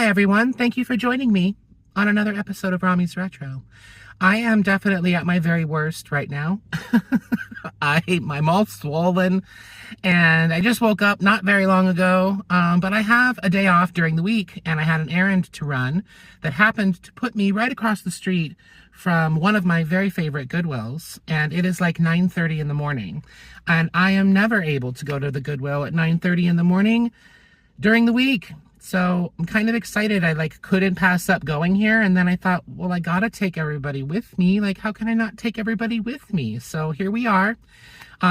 Hi everyone, thank you for joining me on another episode of Rami's Retro. I am definitely at my very worst right now. I'm all swollen and I just woke up not very long ago, but I have a day off during the week and I had an errand to run that happened to put me right across the street from one of my very favorite Goodwills, and it is like 9:30 in the morning. And I am never able to go to the Goodwill at 9:30 in the morning during the week. So I'm kind of excited. I couldn't pass up going here. And then I thought, well, I gotta take everybody with me. Like, how can I not take everybody with me? So here we are.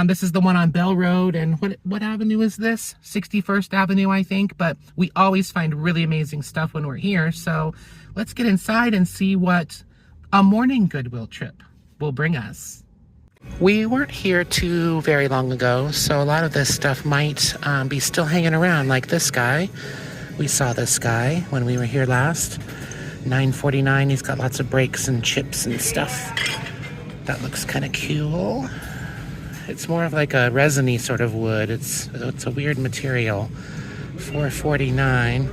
This is the one on Bell Road. And what avenue is this? 61st Avenue, I think. But we always find really amazing stuff when we're here. So let's get inside and see what a morning Goodwill trip will bring us. We weren't here too very long ago, so a lot of this stuff might be still hanging around, like this guy. We saw this guy when we were here last. $9.49. He's got lots of breaks and chips and stuff. That looks kind of cool. It's more of like a resiny sort of wood. It's a weird material. $4.49.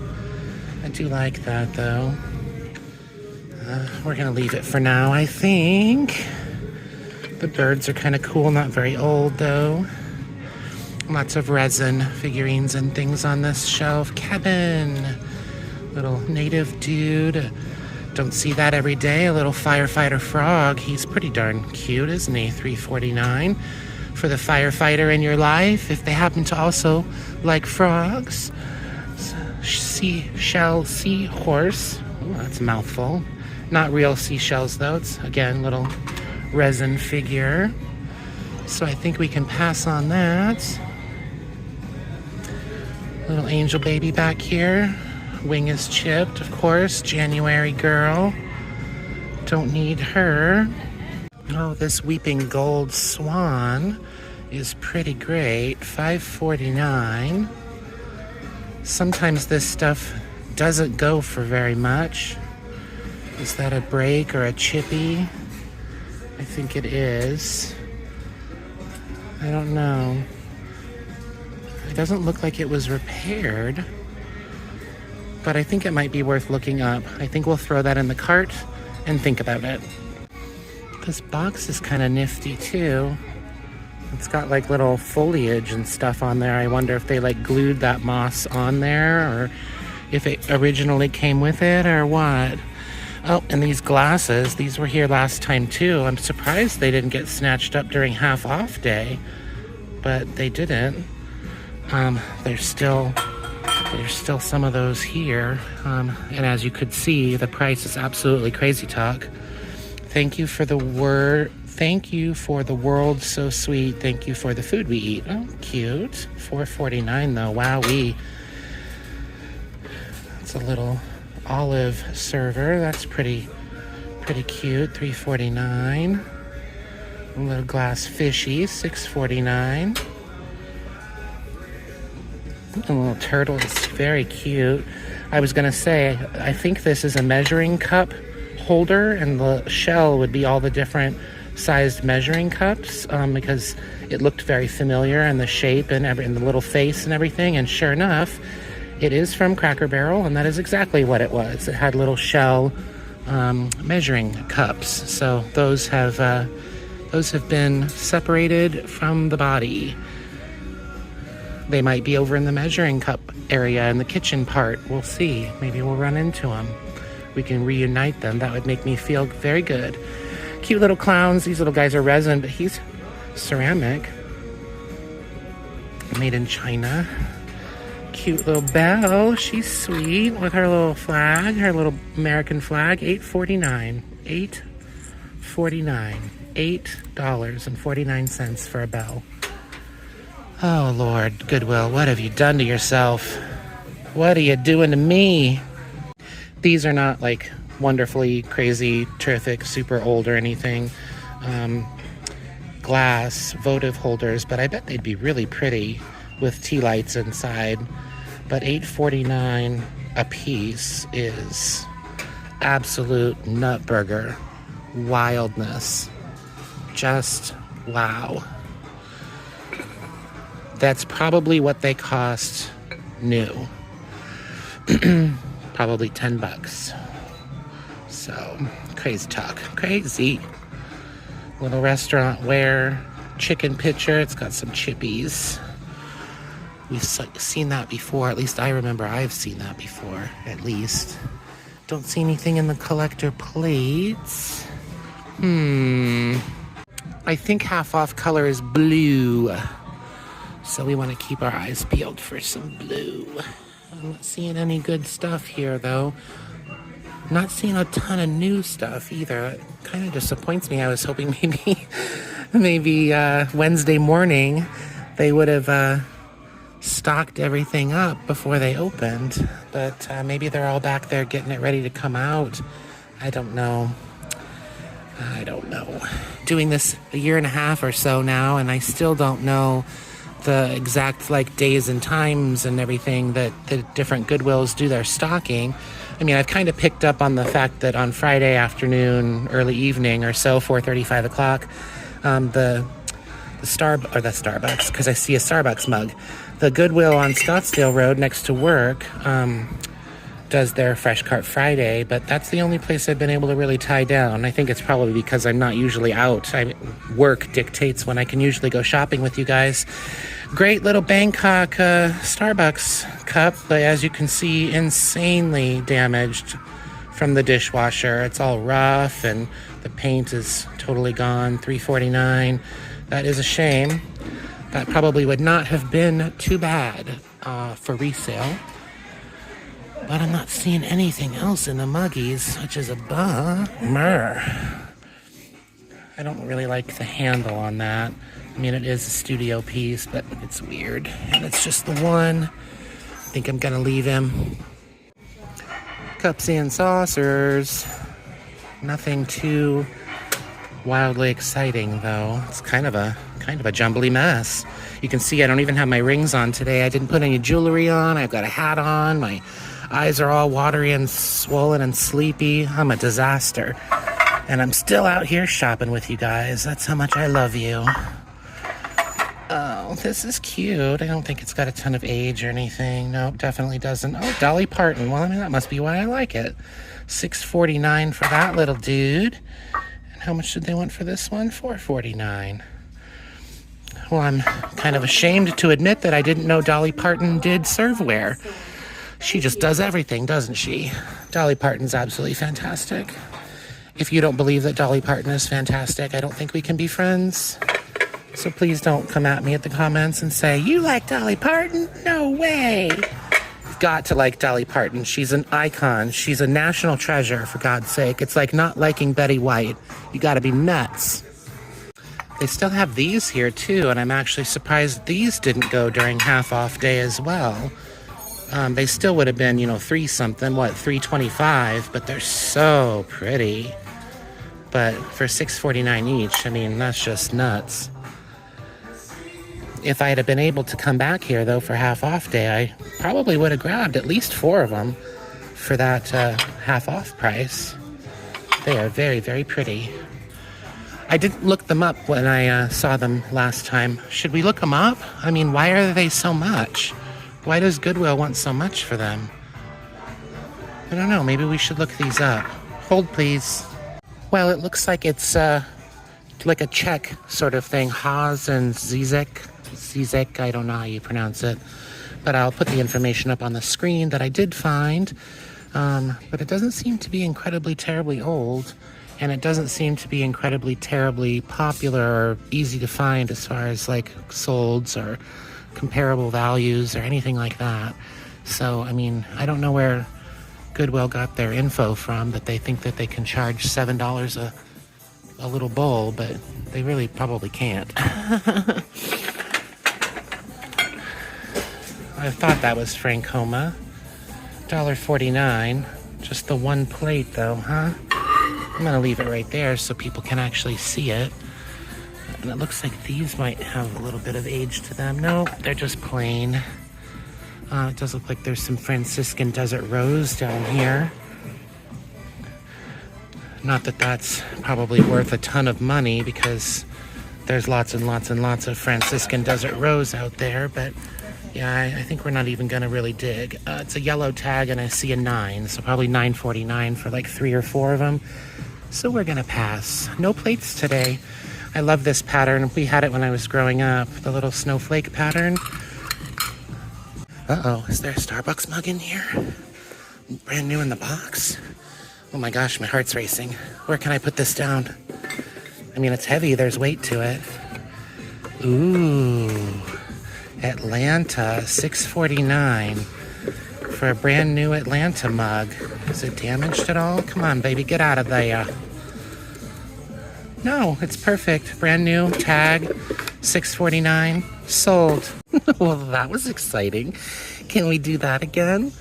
I do like that though. We're gonna leave it for now, I think. The birds are kind of cool, not very old though. Lots of resin figurines and things on this shelf. Kevin, little native dude. Don't see that every day. A little firefighter frog. He's pretty darn cute, isn't he? $3.49 for the firefighter in your life, if they happen to also like frogs. Seashell seahorse. Oh, that's a mouthful. Not real seashells though. It's again little resin figure. So I think we can pass on that. Little angel baby back here. Wing is chipped, of course. January girl. Don't need her. Oh, this weeping gold swan is pretty great. $5.49. Sometimes this stuff doesn't go for very much. Is that a break or a chippy? I think it is. I don't know. It doesn't look like it was repaired, but I think it might be worth looking up. I think we'll throw that in the cart and think about it. This box is kind of nifty too. It's got like little foliage and stuff on there. I wonder if they like glued that moss on there or if it originally came with it or what. Oh, and these glasses, these were here last time too. I'm surprised they didn't get snatched up during half off day, but they didn't. There's still some of those here. And as you could see, the price is absolutely crazy talk. Thank you for the Thank you for the world so sweet. Thank you for the food we eat. Oh, cute. $4.49 though. Wowee. It's a little olive server. That's pretty cute. $3.49. A little glass fishy. $6.49. A little turtle is very cute. I was gonna say, I think this is a measuring cup holder, and the shell would be all the different sized measuring cups, because it looked very familiar, and the shape and the little face and everything. And sure enough, it is from Cracker Barrel, and that is exactly what it was. It had little shell measuring cups. So those have been separated from the body. They might be over in the measuring cup area in the kitchen part. We'll see. Maybe we'll run into them. We can reunite them. That would make me feel very good. Cute little clowns. These little guys are resin, but he's ceramic. Made in China. Cute little Belle. She's sweet with her little flag, her little American flag. $8.49. $8.49. $8.49 for a Belle. Oh, Lord, Goodwill, what have you done to yourself? What are you doing to me? These are not like wonderfully crazy, terrific, super old or anything. Glass votive holders, but I bet they'd be really pretty with tea lights inside. But $8.49 a piece is absolute nutburger wildness. Just wow. That's probably what they cost new. Probably 10 bucks. So, crazy talk. Crazy. Little restaurant ware, chicken pitcher. It's got some chippies. We've seen that before. At least I remember I've seen that before, at least. Don't see anything in the collector plates. I think half off color is blue. So we want to keep our eyes peeled for some blue. I'm not seeing any good stuff here, though. Not seeing a ton of new stuff either. It kind of disappoints me. I was hoping maybe Wednesday morning they would have stocked everything up before they opened. But maybe they're all back there getting it ready to come out. I don't know. Doing this a year and a half or so now, and I still don't know the exact days and times and everything that the different Goodwills do their stocking. I mean, I've kind of picked up on the fact that on Friday afternoon, early evening or so, 4:30, 5 o'clock, the Starbucks, because I see a Starbucks mug, the Goodwill on Scottsdale Road next to work does their Fresh Cart Friday, but that's the only place I've been able to really tie down. I think it's probably because I'm not usually out. Work dictates when I can usually go shopping with you guys. Great little Bangkok Starbucks cup, but as you can see, insanely damaged from the dishwasher. It's all rough and the paint is totally gone. $3.49. That is a shame. That probably would not have been too bad for resale. But I'm not seeing anything else in the muggies, which is a bummer. I don't really like the handle on that. I mean, it is a studio piece, but it's weird. And it's just the one. I think I'm gonna leave him. Cups and saucers. Nothing too wildly exciting, though. It's kind of a jumbly mess. You can see I don't even have my rings on today. I didn't put any jewelry on. I've got a hat on. My eyes are all watery and swollen and sleepy. I'm a disaster. And I'm still out here shopping with you guys. That's how much I love you. Oh, this is cute. I don't think it's got a ton of age or anything. Nope, definitely doesn't. Oh, Dolly Parton. Well, I mean, that must be why I like it. $6.49 for that little dude. And how much did they want for this one? $4.49. Well, I'm kind of ashamed to admit that I didn't know Dolly Parton did serveware. She just does everything, doesn't she? Dolly Parton's absolutely fantastic. If you don't believe that Dolly Parton is fantastic, I don't think we can be friends. So please don't come at me at the comments and say, you like Dolly Parton? No way. You've got to like Dolly Parton. She's an icon. She's a national treasure, for God's sake. It's like not liking Betty White. You gotta be nuts. They still have these here too, and I'm actually surprised these didn't go during half off day as well. They still would have been, $3.25, but they're so pretty. But for $6.49 each, I mean, that's just nuts. If I had been able to come back here, though, for half off day, I probably would have grabbed at least 4 of them for that half off price. They are very, very pretty. I didn't look them up when I saw them last time. Should we look them up? I mean, why are they so much? Why does Goodwill want so much for them? I don't know. Maybe we should look these up. Hold, please. Well, it looks like it's like a Czech sort of thing. Haas and Zizek. I don't know how you pronounce it. But I'll put the information up on the screen that I did find. But it doesn't seem to be incredibly terribly old. And it doesn't seem to be incredibly terribly popular or easy to find as far as solds or comparable values or anything like that. So, I mean, I don't know where Goodwill got their info from that they think that they can charge $7 a little bowl, but they really probably can't. I thought that was Francoma. $1.49. Just the one plate though, huh? I'm gonna leave it right there so people can actually see it. And it looks like these might have a little bit of age to them. No, they're just plain. It does look like there's some Franciscan Desert Rose down here. Not that that's probably worth a ton of money because there's lots and lots and lots of Franciscan Desert Rose out there, but Yeah, I think we're not even gonna really dig. It's a yellow tag and I see a 9, so probably $9.49 for like 3 or 4 of them. So we're gonna pass. No plates today. I love this pattern. We had it when I was growing up, the little snowflake pattern. Uh-oh, is there a Starbucks mug in here? Brand new in the box? Oh my gosh, my heart's racing. Where can I put this down? I mean, it's heavy, there's weight to it. Ooh, Atlanta, $6.49 for a brand new Atlanta mug. Is it damaged at all? Come on, baby, get out of there. No, it's perfect. Brand new, tag, $6.49, sold. Well, that was exciting. Can we do that again?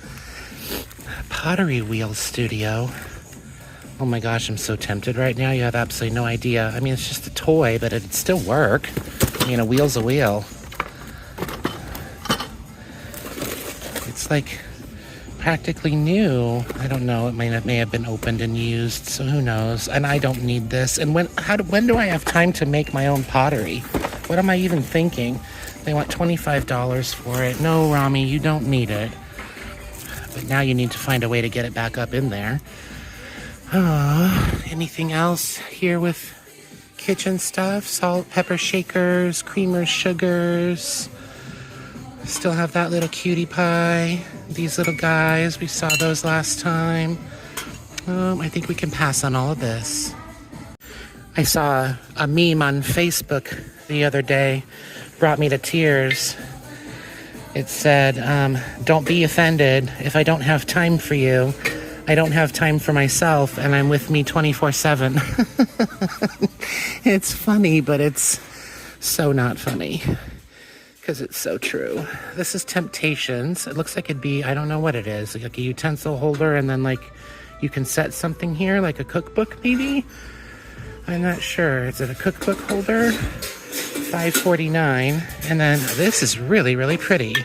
Pottery Wheel Studio. Oh my gosh, I'm so tempted right now. You have absolutely no idea. I mean, it's just a toy, but it'd still work. I mean, a wheel's a wheel. It's like practically new. I don't know. It may have been opened and used, so who knows? And I don't need this. And when do I have time to make my own pottery? What am I even thinking? They want $25 for it. No, Rami, you don't need it. But now you need to find a way to get it back up in there. Anything else here with kitchen stuff? Salt, pepper shakers, creamers, sugars. Still have that little cutie pie. These little guys, we saw those last time. I think we can pass on all of this. I saw a meme on Facebook the other day. Brought me to tears. It said, don't be offended. If I don't have time for you, I don't have time for myself, and I'm with me 24/7. It's funny, but it's so not funny. Because it's so true. This is Temptations. It looks like it'd be, I don't know what it is, like a utensil holder, and then like you can set something here, like a cookbook maybe? I'm not sure. Is it a cookbook holder? $5.49. And then this is really, really pretty.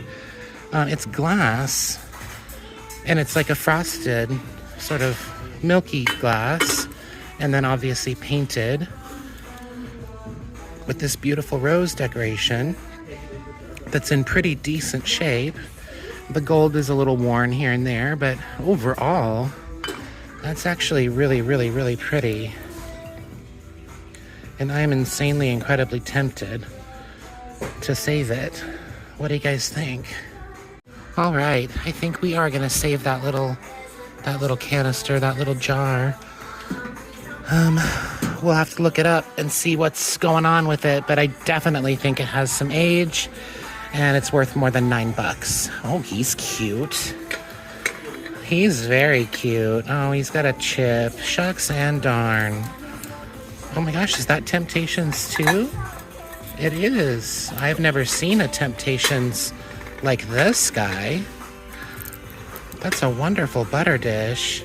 It's glass, and it's like a frosted, sort of milky glass, and then obviously painted with this beautiful rose decoration that's in pretty decent shape. The gold is a little worn here and there, but overall, that's actually really, really, really pretty. And I'm insanely, incredibly tempted to save it. What do you guys think? All right, I think we are gonna save that little canister, that little jar. We'll have to look it up and see what's going on with it, but I definitely think it has some age, and it's worth more than $9. Oh, he's cute. He's very cute. Oh, he's got a chip. Shucks and darn. Oh my gosh, is that Temptations too? It is. I've never seen a Temptations like this guy. That's a wonderful butter dish.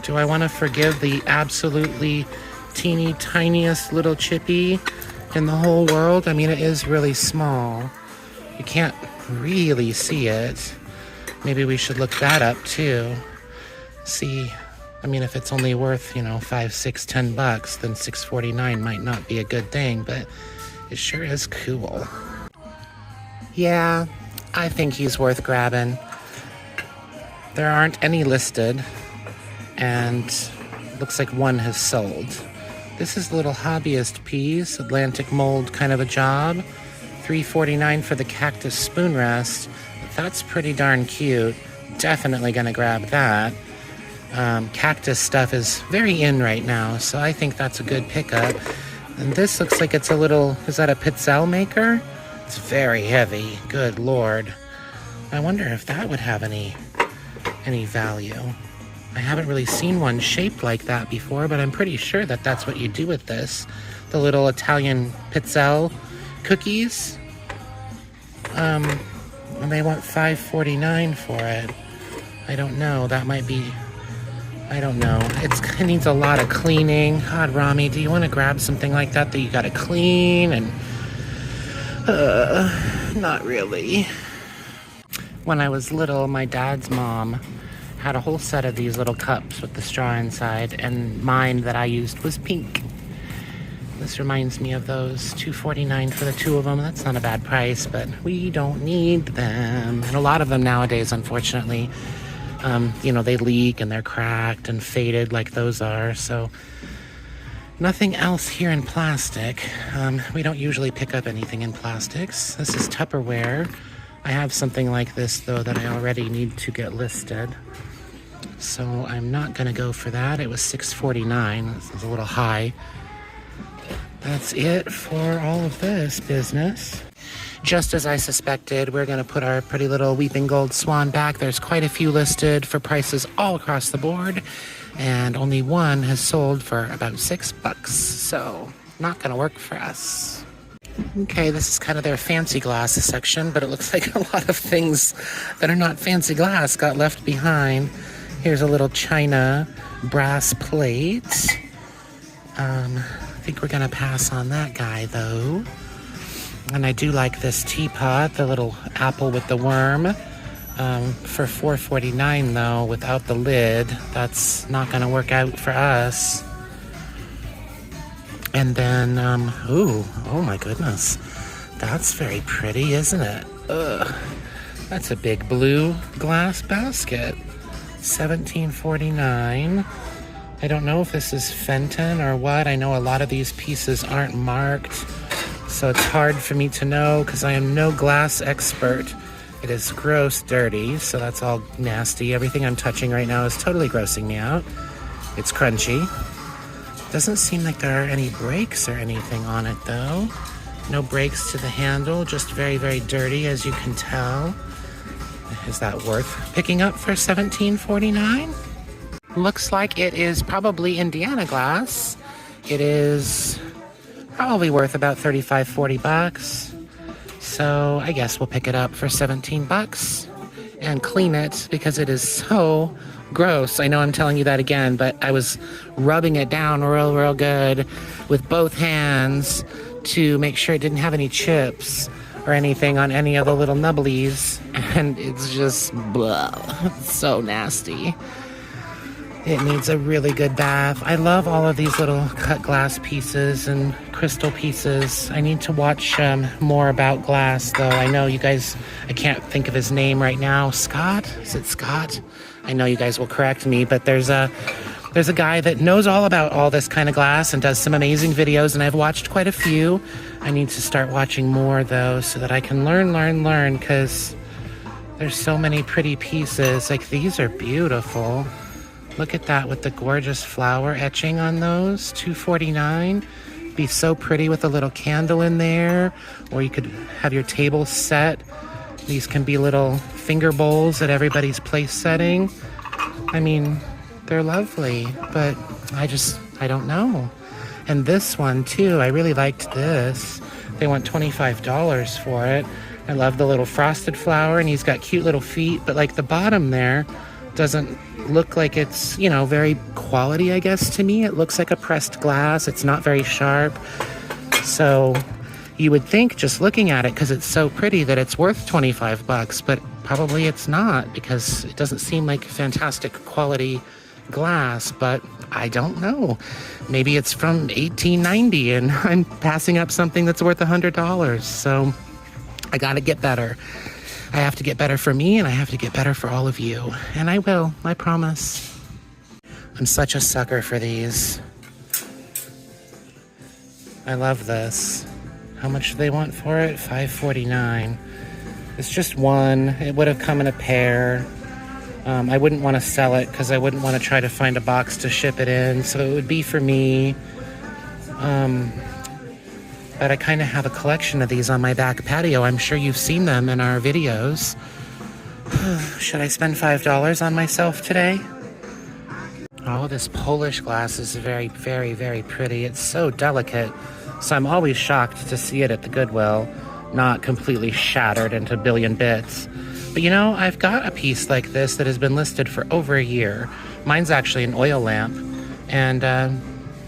Do I want to forgive the absolutely teeny tiniest little chippy in the whole world? I mean, it is really small. You can't really see it. Maybe we should look that up too. See, I mean, if it's only worth, $5, $6, $10, then $6.49 might not be a good thing, but it sure is cool. Yeah, I think he's worth grabbing. There aren't any listed, and looks like one has sold. This is little hobbyist piece, Atlantic mold kind of a job. $3.49 for the Cactus Spoon rest. That's pretty darn cute. Definitely gonna grab that. Cactus stuff is very in right now, so I think that's a good pickup. And this looks like it's a little, is that a pizzelle maker? It's very heavy, good lord. I wonder if that would have any value. I haven't really seen one shaped like that before, but I'm pretty sure that that's what you do with this. The little Italian pizzelle cookies. And they want $5.49 for it. I don't know, that might be, I don't know. It needs a lot of cleaning. God, Rami, do you want to grab something like that you gotta clean? And not really. When I was little, my dad's mom had a whole set of these little cups with the straw inside, and mine that I used was pink. This reminds me of those $2.49 for the two of them. That's not a bad price, but we don't need them. And a lot of them nowadays, unfortunately, you know, they leak and they're cracked and faded like those are. So nothing else here in plastic. We don't usually pick up anything in plastics. This is Tupperware. I have something like this, though, that I already need to get listed. So I'm not going to go for that. It was $6.49. This is a little high. That's it for all of this business. Just as I suspected, we're going to put our pretty little weeping gold swan back. There's quite a few listed for prices all across the board, and only one has sold for about $6, so not going to work for us. Okay, this is kind of their fancy glass section, but it looks like a lot of things that are not fancy glass got left behind. Here's a little china brass plate. I think we're gonna pass on that guy though. And I do like this teapot, the little apple with the worm, for $4.49 though, without the lid. That's not gonna work out for us. And then, ooh, oh my goodness. That's very pretty, isn't it? Ugh. That's a big blue glass basket. $17.49. I don't know if this is Fenton or what. I know a lot of these pieces aren't marked, so it's hard for me to know because I am no glass expert. It is gross dirty, so that's all nasty. Everything I'm touching right now is totally grossing me out. It's crunchy. Doesn't seem like there are any breaks or anything on it though. No breaks to the handle, just very, very dirty as you can tell. Is that worth picking up for $17.49? Looks like it is probably Indiana glass. It is probably worth about $35-40. So I guess we'll pick it up for $17 and clean it because it is so gross. I know I'm telling you that again, but I was rubbing it down real good with both hands to make sure it didn't have any chips or anything on any of the little nubblies, and it's just blah. It's so nasty. It needs a really good bath. I love all of these little cut glass pieces and crystal pieces. I need to watch more about glass, though. I know you guys, I can't think of his name right now. Scott? Is it Scott? I know you guys will correct me, but there's a guy that knows all about all this kind of glass and does some amazing videos, and I've watched quite a few. I need to start watching more, though, so that I can learn, because there's so many pretty pieces. Like, these are beautiful. Look at that with the gorgeous flower etching on those. $2.49. Be so pretty with a little candle in there, or you could have your table set. These can be little finger bowls at everybody's place setting. I mean, they're lovely, but I don't know. And this one too, I really liked this. They want $25 for it. I love the little frosted flower, and he's got cute little feet, but like the bottom there doesn't look like it's, you know, very quality, I guess, to me. It looks like a pressed glass. It's not very sharp. So you would think, just looking at it, because it's so pretty, that it's worth $25, but probably it's not, because it doesn't seem like fantastic quality glass. But I don't know. Maybe it's from 1890 and I'm passing up something that's worth $100. So I gotta get better. I have to get better for me, and I have to get better for all of you. And I will, I promise. I'm such a sucker for these. I love this. How much do they want for it? $5.49. It's just one. It would have come in a pair. I wouldn't want to sell it because I wouldn't want to try to find a box to ship it in. So it would be for me. But I kind of have a collection of these on my back patio. I'm sure you've seen them in our videos. Should I spend $5 on myself today? Oh, this Polish glass is very, very, very pretty. It's so delicate. So I'm always shocked to see it at the Goodwill, not completely shattered into a billion bits. But you know, I've got a piece like this that has been listed for over a year. Mine's actually an oil lamp. And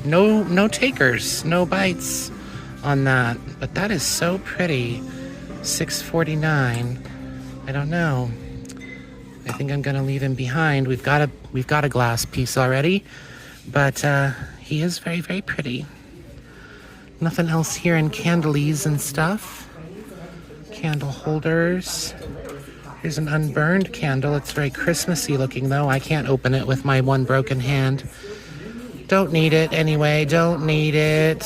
no takers, no bites on that, but that is so pretty. $6.49. I don't know. I think I'm gonna leave him behind. We've got a glass piece already, but he is very, very pretty. Nothing else here in candelies and stuff. Candle holders. Here's an unburned candle. It's very Christmassy looking though. I can't open it with my one broken hand. Don't need it anyway. Don't need it.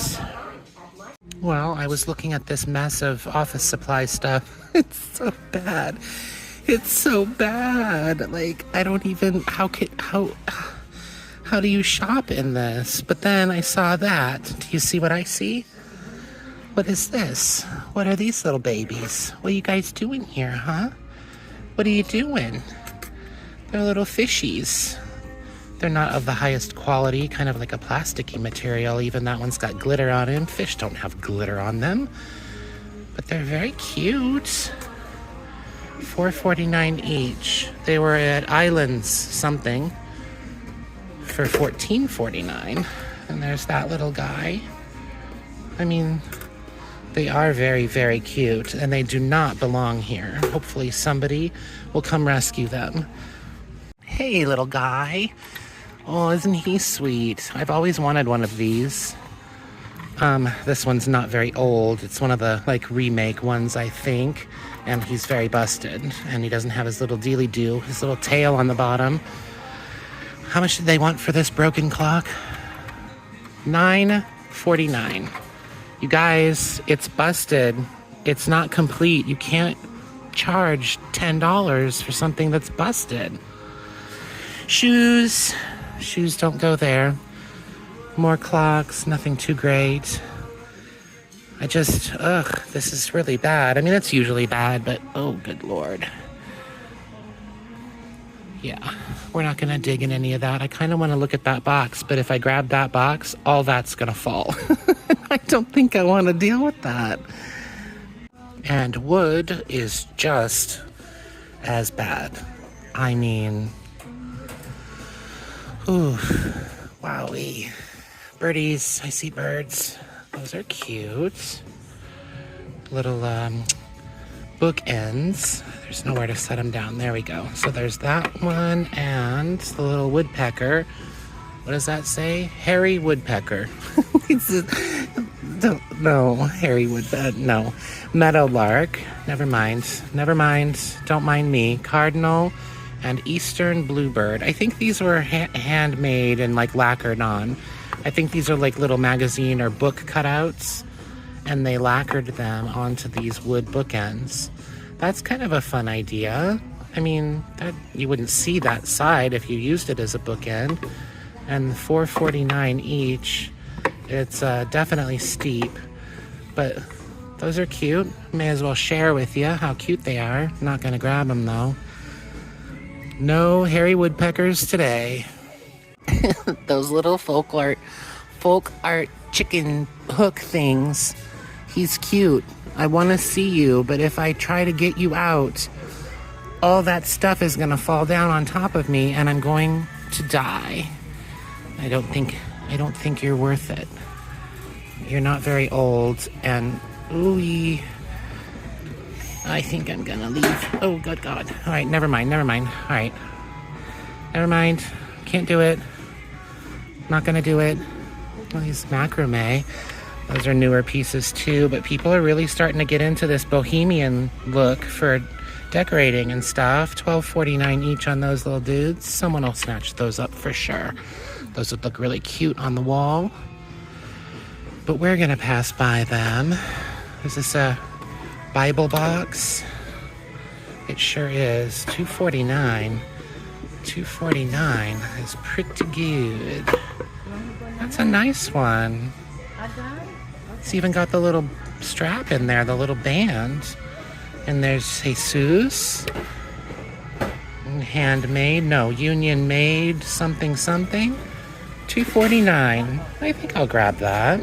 Well, I was looking at this mess of office supply stuff. It's so bad. It's so bad. Like, I don't even, how do you shop in this? But then I saw that. Do you see what I see? What is this? What are these little babies? What are you guys doing here, huh? What are you doing? They're little fishies. They're not of the highest quality, kind of like a plasticky material. Even that one's got glitter on it. Fish don't have glitter on them. But they're very cute. $4.49 each. They were at Islands something for $14.49. And there's that little guy. I mean, they are very, very cute, and they do not belong here. Hopefully somebody will come rescue them. Hey, little guy. Oh, isn't he sweet? I've always wanted one of these. This one's not very old. It's one of the, like, remake ones, I think. And he's very busted. And he doesn't have his little dealy-doo, his little tail on the bottom. How much did they want for this broken clock? $9.49. You guys, it's busted. It's not complete. You can't charge $10 for something that's busted. Shoes. Shoes don't go there. More clocks. Nothing too great. This is really bad. I mean, it's usually bad, but oh, good Lord. Yeah, we're not going to dig in any of that. I kind of want to look at that box, but if I grab that box, all that's going to fall. I don't think I want to deal with that. And wood is just as bad. I mean, ooh, wowie. Birdies, I see birds. Those are cute. Little bookends. There's nowhere to set them down. There we go. So there's that one and the little woodpecker. What does that say? Hairy woodpecker. No, hairy woodpecker. No. Meadowlark. Never mind. Never mind. Don't mind me. Cardinal and eastern bluebird. I think these were handmade and like lacquered on. I think these are like little magazine or book cutouts, and they lacquered them onto these wood bookends. That's kind of a fun idea. I mean, that you wouldn't see that side if you used it as a bookend. And $4.49 each. It's definitely steep, but those are cute. May as well share with you how cute they are. Not gonna grab them though. No hairy woodpeckers today. Those little folk art chicken hook things. He's cute. I want to see you, but if I try to get you out, all that stuff is going to fall down on top of me and I'm going to die. I don't think you're worth it. You're not very old, and ooh, I think I'm going to leave. Oh, good God. All right, never mind. All right. Never mind. Can't do it. Not gonna do it. Well, these macrame. Those are newer pieces too, but people are really starting to get into this bohemian look for decorating and stuff. $12.49 each on those little dudes. Someone will snatch those up for sure. Those would look really cute on the wall. But we're gonna pass by them. Is this a Bible box? It sure is. $2.49. $2.49 is pretty good. That's a nice one. It's even got the little strap in there, the little band. And there's Jesus. Handmade, no, union made, something. $2.49. I think I'll grab that.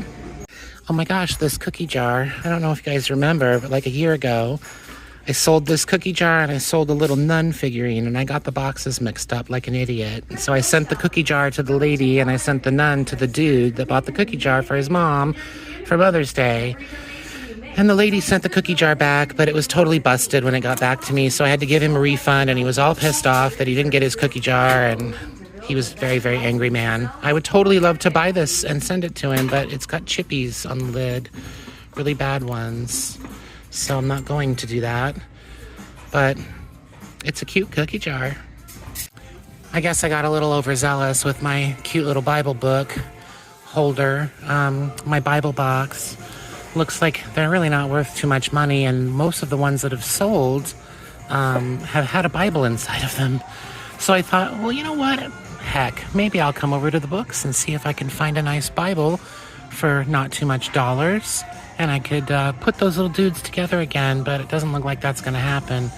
Oh my gosh, this cookie jar. I don't know if you guys remember, but like a year ago, I sold this cookie jar and I sold a little nun figurine, and I got the boxes mixed up like an idiot. And so I sent the cookie jar to the lady and I sent the nun to the dude that bought the cookie jar for his mom for Mother's Day. And the lady sent the cookie jar back, but it was totally busted when it got back to me, so I had to give him a refund, and he was all pissed off that he didn't get his cookie jar, and he was a very, very angry man. I would totally love to buy this and send it to him, but it's got chippies on the lid, really bad ones. So I'm not going to do that. But it's a cute cookie jar. I guess I got a little overzealous with my cute little Bible book holder. My Bible box. Looks like they're really not worth too much money, and most of the ones that have sold have had a Bible inside of them. So I thought, well, you know what? Heck, maybe I'll come over to the books and see if I can find a nice Bible for not too much dollars, and I could put those little dudes together again, but it doesn't look like that's going to happen.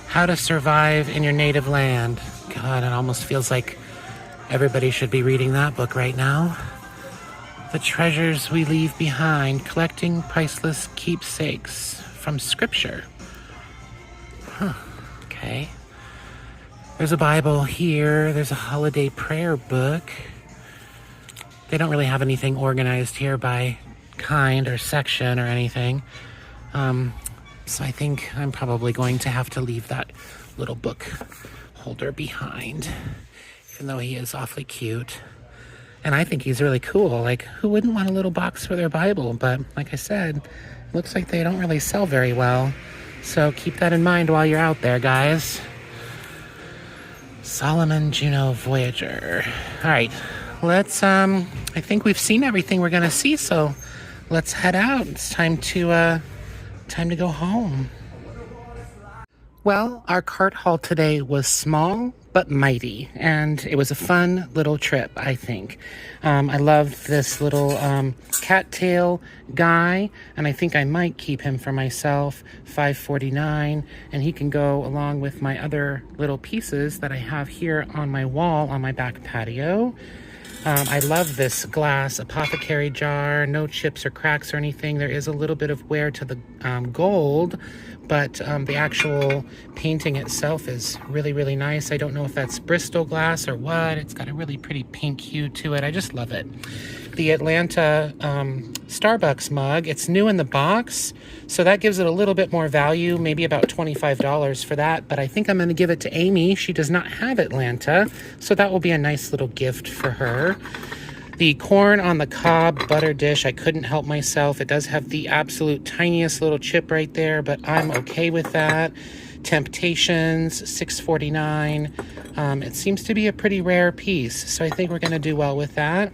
How to Survive in Your Native Land. God, it almost feels like everybody should be reading that book right now. The Treasures We Leave Behind, Collecting Priceless Keepsakes from Scripture. Huh, okay. There's a Bible here. There's a holiday prayer book. They don't really have anything organized here by kind or section or anything. So I think I'm probably going to have to leave that little book holder behind, even though he is awfully cute. And I think he's really cool. Like, who wouldn't want a little box for their Bible? But like I said, it looks like they don't really sell very well. So keep that in mind while you're out there, guys. Solomon Juno Voyager. All right, let's, I think we've seen everything we're gonna see, so let's head out. It's time to go home. Well, our cart haul today was small but mighty, and it was a fun little trip, I think. I loved this little cattail guy, and I think I might keep him for myself, $5.49, and he can go along with my other little pieces that I have here on my wall on my back patio. I love this glass apothecary jar, no chips or cracks or anything. There is a little bit of wear to the gold, but the actual painting itself is really, really nice. I don't know if that's Bristol glass or what. It's got a really pretty pink hue to it. I just love it. The Atlanta Starbucks mug, it's new in the box, so that gives it a little bit more value, maybe about $25 for that, but I think I'm going to give it to Amy. She does not have Atlanta, so that will be a nice little gift for her. The corn on the cob butter dish, I couldn't help myself. It does have the absolute tiniest little chip right there, but I'm okay with that. Temptations, $6.49. It seems to be a pretty rare piece, so I think we're going to do well with that.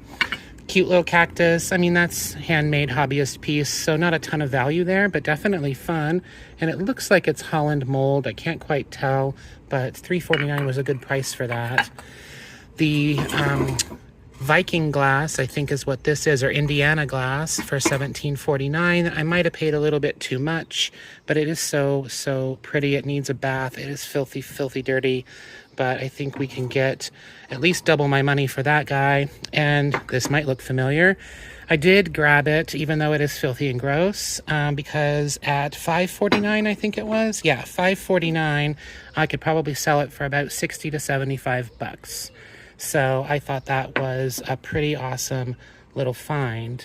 Cute little cactus. I mean, that's handmade hobbyist piece, so not a ton of value there, but definitely fun. And it looks like it's Holland mold. I can't quite tell, but $3.49 was a good price for that. The Viking glass, I think is what this is, or Indiana glass for $17.49. I might have paid a little bit too much, but it is so pretty. It needs a bath. It is filthy dirty, but I think we can get at least double my money for that guy. And this might look familiar. I did grab it, even though it is filthy and gross, because at $5.49, I think it was. Yeah, $5.49, I could probably sell it for about 60 to 75 bucks. So I thought that was a pretty awesome little find.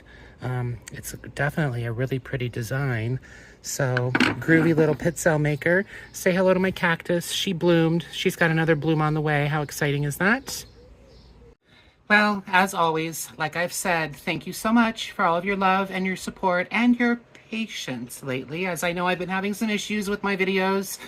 It's definitely a really pretty design. So, groovy little pit cell maker. Say hello to my cactus. She bloomed. She's got another bloom on the way. How exciting is that? Well, as always, like I've said, thank you so much for all of your love and your support and your patience lately, as I know I've been having some issues with my videos.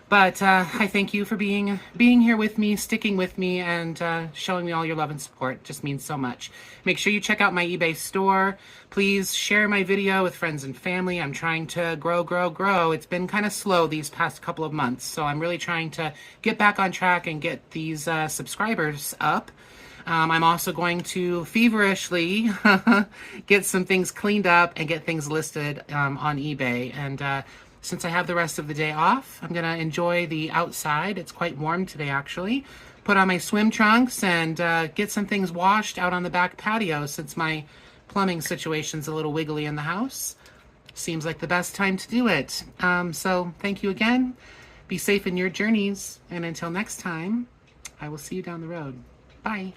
But I thank you for being here with me, sticking with me, and showing me all your love and support. It just means so much. Make sure you check out my eBay store. Please share my video with friends and family. I'm trying to grow. It's been kind of slow these past couple of months, so I'm really trying to get back on track and get these subscribers up. I'm also going to feverishly get some things cleaned up and get things listed on eBay. And since I have the rest of the day off, I'm going to enjoy the outside. It's quite warm today, actually. Put on my swim trunks and get some things washed out on the back patio since my plumbing situation's a little wiggly in the house. Seems like the best time to do it. So thank you again. Be safe in your journeys. And until next time, I will see you down the road. Bye.